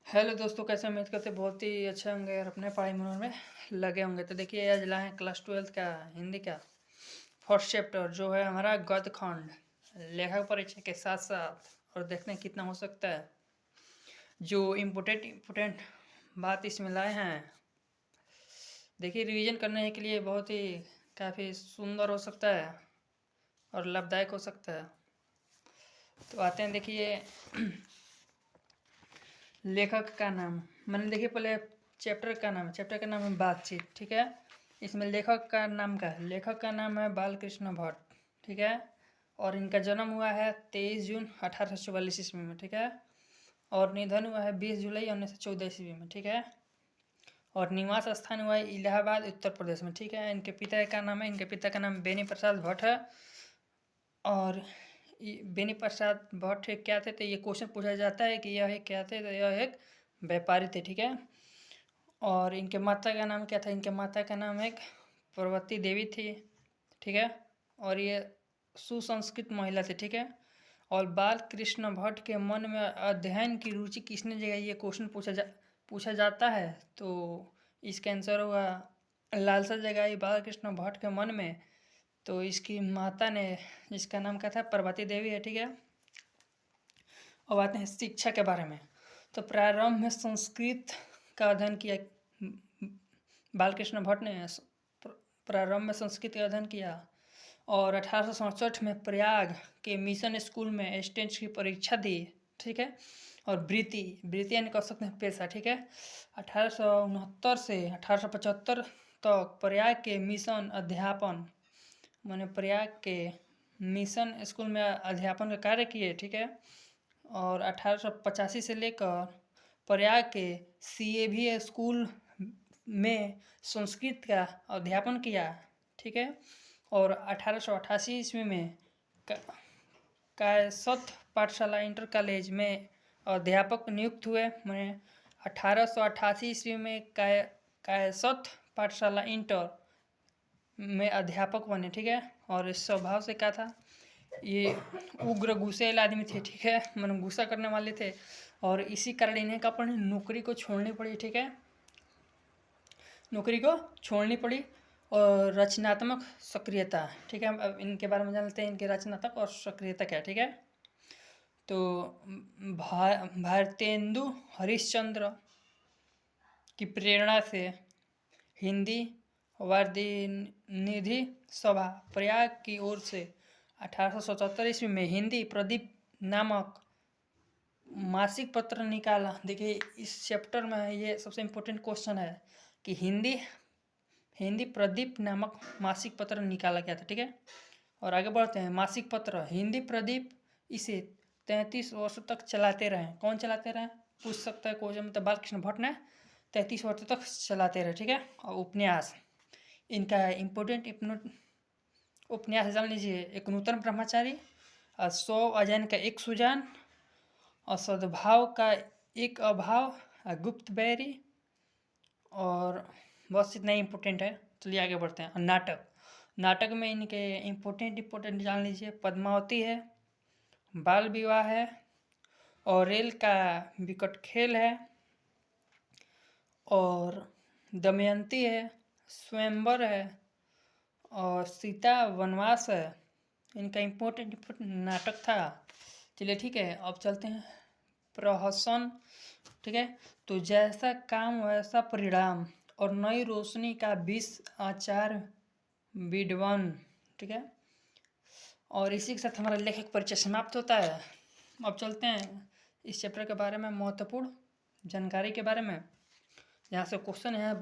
Hello दोस्तों, कैसे उम्मीद करते बहुत ही अच्छे होंगे और अपने पढ़ाई में लगे होंगे। तो देखिए, आज लाए हैं क्लास 12 का हिंदी का फर्स्ट चैप्टर, जो है हमारा गद्य खंड, लेखक परिचय के साथ साथ, और देखते हैं कितना हो सकता है। जो इम्पोर्टेंट बात इसमें लाए हैं, देखिए रिवीजन करने के लिए बहुत ही काफ़ी सुंदर हो सकता है और लाभदायक हो सकता है। तो आते हैं, देखिए लेखक का नाम। मैंने देखिए पहले चैप्टर का नाम है बातचीत, ठीक है। इसमें लेखक का नाम है बालकृष्ण भट्ट, ठीक है। और इनका जन्म हुआ है 23 जून 1844 ईस्वी में, ठीक है। और निधन हुआ है 20 जुलाई 1914 ईस्वी में, ठीक है। और निवास स्थान हुआ है इलाहाबाद, उत्तर प्रदेश में, ठीक है। इनके पिता का नाम बेनी प्रसाद भट्ट है। और बेनी प्रसाद भट्ट क्या थे, तो ये क्वेश्चन पूछा जाता है कि यह क्या थे, तो यह एक व्यापारी थे, ठीक है। और इनके माता का नाम क्या था, इनके माता का नाम एक पार्वती देवी थी, ठीक है। और ये सुसंस्कृत महिला थी, ठीक है। और बाल कृष्ण भट्ट के मन में अध्ययन की रुचि किसने जगाई, ये क्वेश्चन पूछा जाता है। तो इसका आंसर होगा लालसा जगाई बाल कृष्ण भट्ट के मन में, तो इसकी माता ने, जिसका नाम क्या था, पार्वती देवी है, ठीक है। अब आते हैं शिक्षा के बारे में। तो प्रारंभ में संस्कृत का अध्ययन किया बालकृष्ण भट्ट ने। प्रारंभ में संस्कृत का अध्ययन किया और 1867 में प्रयाग के मिशन स्कूल में एंट्रेंस की परीक्षा दी, ठीक है। और वृत्ति यानी कह सकते हैं पेशा, ठीक है। 1869 से 1875 तक प्रयाग के मिशन अध्यापन, मैंने प्रयाग के मिशन स्कूल में अध्यापन का कार्य किए, ठीक है। और 1885 से लेकर प्रयाग के CAV स्कूल में संस्कृत का अध्यापन किया, ठीक है। और 1888 ईस्वी में कायसथ पाठशाला इंटर कॉलेज में अध्यापक नियुक्त हुए। मैंने 1888 ईस्वी में कायसथ पाठशाला इंटर में अध्यापक बने, ठीक है। और इस स्वभाव से क्या था, ये उग्र गुस्सैल आदमी थे, ठीक है। मतलब गुस्सा करने वाले थे। और इसी कारण इन्हें अपनी नौकरी को छोड़नी पड़ी, ठीक है। नौकरी को छोड़नी पड़ी। और रचनात्मक सक्रियता, ठीक है। अब इनके बारे में जानते हैं, इनके रचनात्मक और सक्रियता क्या है, ठीक है। तो भारतेंदु हरिश्चंद्र की प्रेरणा से हिंदी वारनिधि सभा प्रयाग की ओर से 1877 ईस्वी में हिंदी प्रदीप नामक मासिक पत्र निकाला। देखिए इस चैप्टर में ये सबसे इम्पोर्टेंट क्वेश्चन है कि हिंदी प्रदीप नामक मासिक पत्र निकाला गया था, ठीक है। और आगे बढ़ते हैं। मासिक पत्र हिंदी प्रदीप इसे 33 वर्षों तक चलाते रहे। कौन चलाते रहे, पूछ सकता है क्वेश्चन। मतलब बालकृष्ण भट्ट ने 33 वर्षों तक चलाते रहे, ठीक है। और उपन्यास, इनका इम्पोर्टेंट उपन्यास जान लीजिए। एक नूतन ब्रह्मचारी, 100 अजैन का एक सुजान, असद्भाव का एक अभाव, गुप्त बैरी, और बस इतना ही इम्पोर्टेंट है। चलिए आगे बढ़ते हैं। नाटक में इनके इम्पोर्टेंट जान लीजिए। पद्मावती है, बाल विवाह है, और रेल का विकट खेल है, और दमयंती है, स्वयंवर है, और सीता वनवास है। इनका इम्पोर्टेंट नाटक था। चलिए ठीक है, अब चलते हैं प्रहसन, ठीक है। तो जैसा काम वैसा परिणाम, और नई रोशनी का 20 आचार विद्वान, ठीक है। और इसी के साथ हमारा लेखक परिचय समाप्त होता है। अब चलते हैं इस चैप्टर के बारे में महत्वपूर्ण जानकारी के बारे में। यहाँ से क्वेश्चन है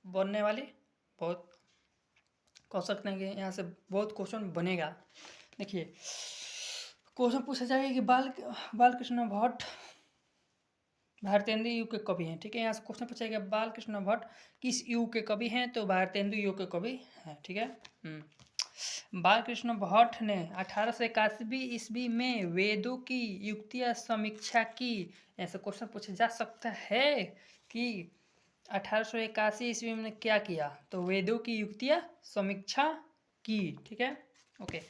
बनने वाली, बहुत कह सकते हैं कि यहाँ से बहुत क्वेश्चन बनेगा। देखिए क्वेश्चन पूछा जाएगा कि बालकृष्ण भट्ट भारतेंदु युग के कवि हैं, ठीक है। यहाँ से क्वेश्चन पूछा गया बालकृष्ण भट्ट किस युग के कवि हैं, तो भारतेंदु युग के कवि हैं, ठीक है। बालकृष्ण भट्ट ने 1881 ईस्वी में वेदों की युक्तियाँ समीक्षा की। ऐसा क्वेश्चन पूछा जा सकता है कि 1881 ईस्वी में क्या किया, तो वेदों की युक्तियाँ समीक्षा की, ठीक है। ओके,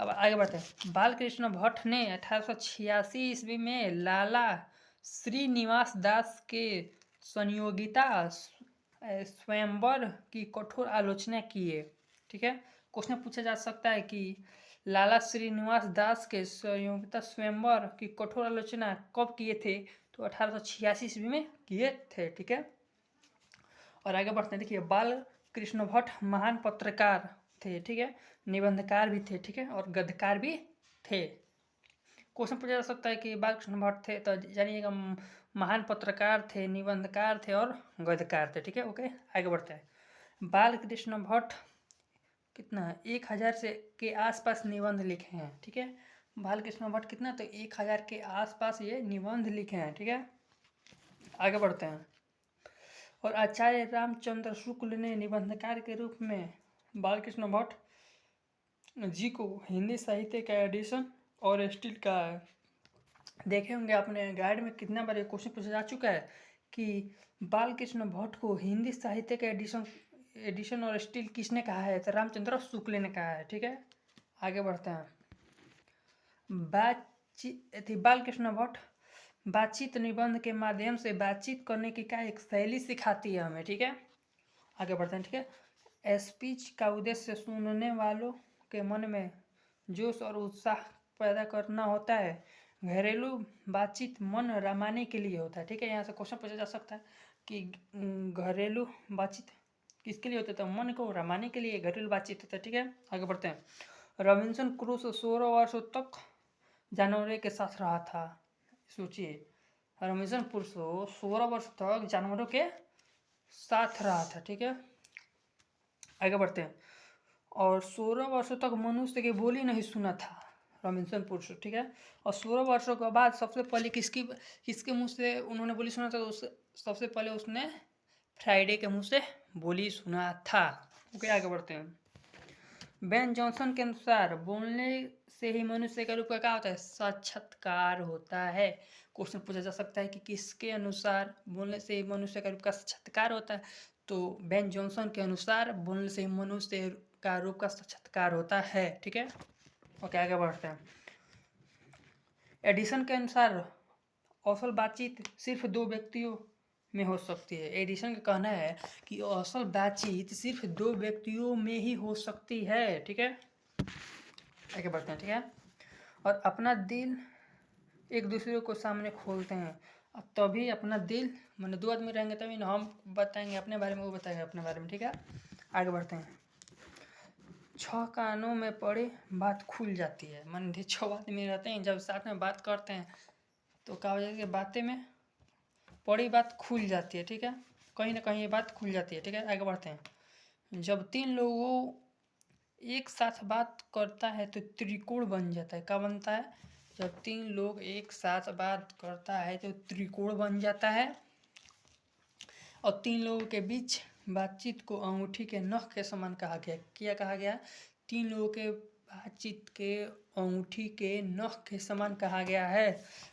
अब आगे बढ़ते हैं। बालकृष्ण भट्ट ने 1886 ईस्वी में लाला श्रीनिवास दास के संयोगिता स्वयंवर की कठोर आलोचना किए। ठीक है, क्वेश्चन पूछा जा सकता है कि लाला श्रीनिवास दास के संयोगिता स्वयंवर की कठोर आलोचना कब किए थे? तो 1886 ईस्वी में किए थे। ठीक है, और आगे बढ़ते हैं। देखिए, बाल कृष्ण भट्ट महान पत्रकार थे। ठीक है, निबंधकार भी थे। ठीक है, और गद्यकार भी थे। क्वेश्चन पूछा जा सकता है कि बाल कृष्ण भट्ट थे, तो जानिएगा महान पत्रकार थे, निबंधकार थे और गद्यकार थे। ठीक है, ओके, आगे बढ़ते हैं। बाल कृष्ण भट्ट कितना 1000 से के आसपास निबंध लिखे हैं। ठीक है, बाल कृष्ण भट्ट कितना, तो 1000 के आसपास ये निबंध लिखे हैं। ठीक है, आगे बढ़ते हैं। और आचार्य रामचंद्र शुक्ल ने निबंधकार के रूप में बालकृष्ण भट्ट जी को हिंदी साहित्य का एडिशन और स्टील का देखे होंगे आपने गाइड में कितना बार क्वेश्चन पूछा जा चुका है कि बालकृष्ण भट्ट को हिंदी साहित्य का एडिशन और स्टील किसने कहा है? तो रामचंद्र शुक्ल ने कहा है। ठीक है, आगे बढ़ते हैं। बालकृष्ण भट्ट बातचीत निबंध के माध्यम से बातचीत करने की का एक शैली सिखाती है हमें। ठीक है, आगे बढ़ते हैं। ठीक है, स्पीच का उद्देश्य सुनने वालों के मन में जोश और उत्साह पैदा करना होता है। घरेलू बातचीत मन रमाने के लिए होता है। ठीक है, यहाँ से क्वेश्चन पूछा जा सकता है कि घरेलू बातचीत किसके लिए होता है? तो मन को रमाने के लिए घरेलू बातचीत होता है। ठीक है, आगे बढ़ते हैं। रॉबिन्सन क्रूसो 16 वर्षों तक जानवरों के साथ रहा था। सोचिए, रॉबिन्सन क्रूसो 16 वर्ष तक जानवरों के साथ रहा था। ठीक है, आगे बढ़ते हैं। और 16 वर्षों तक मनुष्य की बोली नहीं सुना था रॉबिन्सन क्रूसो। ठीक है, और 16 वर्षों के बाद सबसे पहले किसके मुंह से उन्होंने बोली सुना था? तो सबसे पहले उसने फ्राइडे के मुंह से बोली सुना था। ओके, आगे बढ़ते हैं। बेन जॉनसन के अनुसार बोलने से ही मनुष्य का रूप का क्या होता है? साक्षात्कार होता है। क्वेश्चन पूछा जा सकता है कि किसके अनुसार बोलने से ही मनुष्य का रूप का साक्षात्कार होता है? तो बेन जॉनसन के अनुसार बोलने से ही मनुष्य का रूप का साक्षात्कार होता है। ठीक है, ओके, आगे बढ़ते हैं। एडिसन के अनुसार असल बातचीत सिर्फ 2 व्यक्तियों में हो सकती है। एडिसन का कहना है कि असल बातचीत सिर्फ 2 व्यक्तियों में ही हो सकती है। ठीक है, आगे बढ़ते हैं। ठीक है, और अपना दिल एक दूसरे को सामने खोलते हैं, अब तभी अपना दिल, मैंने 2 आदमी रहेंगे तभी ना हम बताएंगे अपने बारे में, वो बताएंगे अपने बारे में। ठीक है, आगे बढ़ते हैं। 6 कानों में पड़े बात खुल जाती है। मान लीजिए 6 आदमी रहते हैं, जब साथ में बात करते हैं तो क्या हो जाती है? बातें में पड़ी बात खुल जाती है। ठीक है, कहीं ना कहीं ये बात खुल जाती है। ठीक है, आगे बढ़ते हैं। जब 3 लोगों एक साथ बात करता है तो त्रिकोण बन जाता है। क्या बनता है? जब 3 लोग एक साथ बात करता है तो त्रिकोण बन जाता है। और 3 लोगों के बीच बातचीत को अंगूठी के नख के समान कहा गया। क्या कहा गया? 3 लोगों के बातचीत के अंगूठी के नख के समान कहा गया है।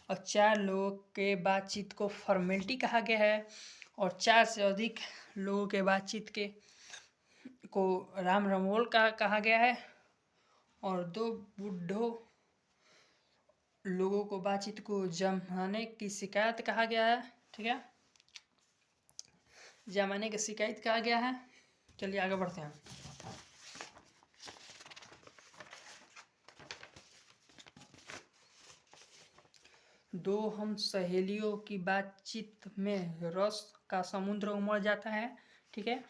और 4 लोगों के बातचीत को फॉर्मेलिटी कहा गया है। और 4 से अधिक लोगों के बातचीत को राम रमोल का कहा गया है। और 2 बूढ़ों लोगों को बातचीत को जमाने की शिकायत कहा गया है। ठीक है, जमाने की शिकायत कहा गया है। चलिए आगे बढ़ते हैं। दो हम सहेलियों की बातचीत में रस का समुद्र उमड़ जाता है। ठीक है,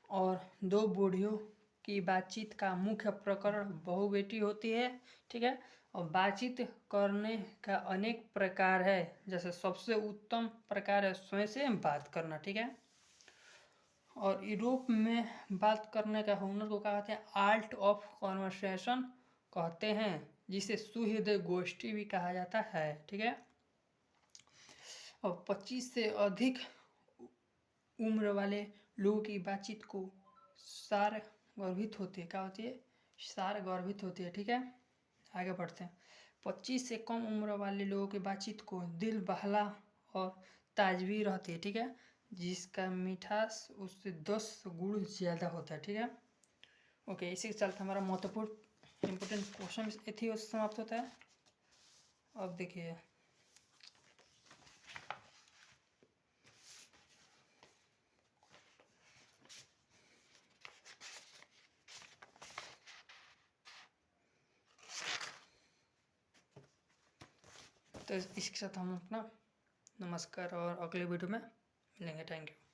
और 2 बूढ़ियों की बातचीत का मुख्य प्रकरण बहुबेटी होती है। ठीक है, और बातचीत करने का अनेक प्रकार है, जैसे सबसे उत्तम प्रकार है स्वयं से बात करना। ठीक है, और यूरोप में बात करने का हुनर को कहते हैं आर्ट ऑफ कॉन्वर्सेशन कहते हैं, जिसे सुहृद गोष्ठी भी कहा जाता है। ठीक है, और 25 से अधिक उम्र वाले लोगों की बातचीत को सार गर्भित होती है। क्या होती है? सार गर्भित होती है। ठीक है, आगे बढ़ते हैं। 25 से कम उम्र वाले लोगों की बातचीत को दिल बहला और ताजगी रहती है। ठीक है, जिसका मिठास उससे 10 गुण ज़्यादा होता है। ठीक है, ओके, इसी के चलते हमारा महत्वपूर्ण इम्पोर्टेंट क्वेश्चन इसी समाप्त होता है। अब देखिए, तो इसके साथ हम अपना नमस्कार और अगले वीडियो में मिलेंगे। Thank you.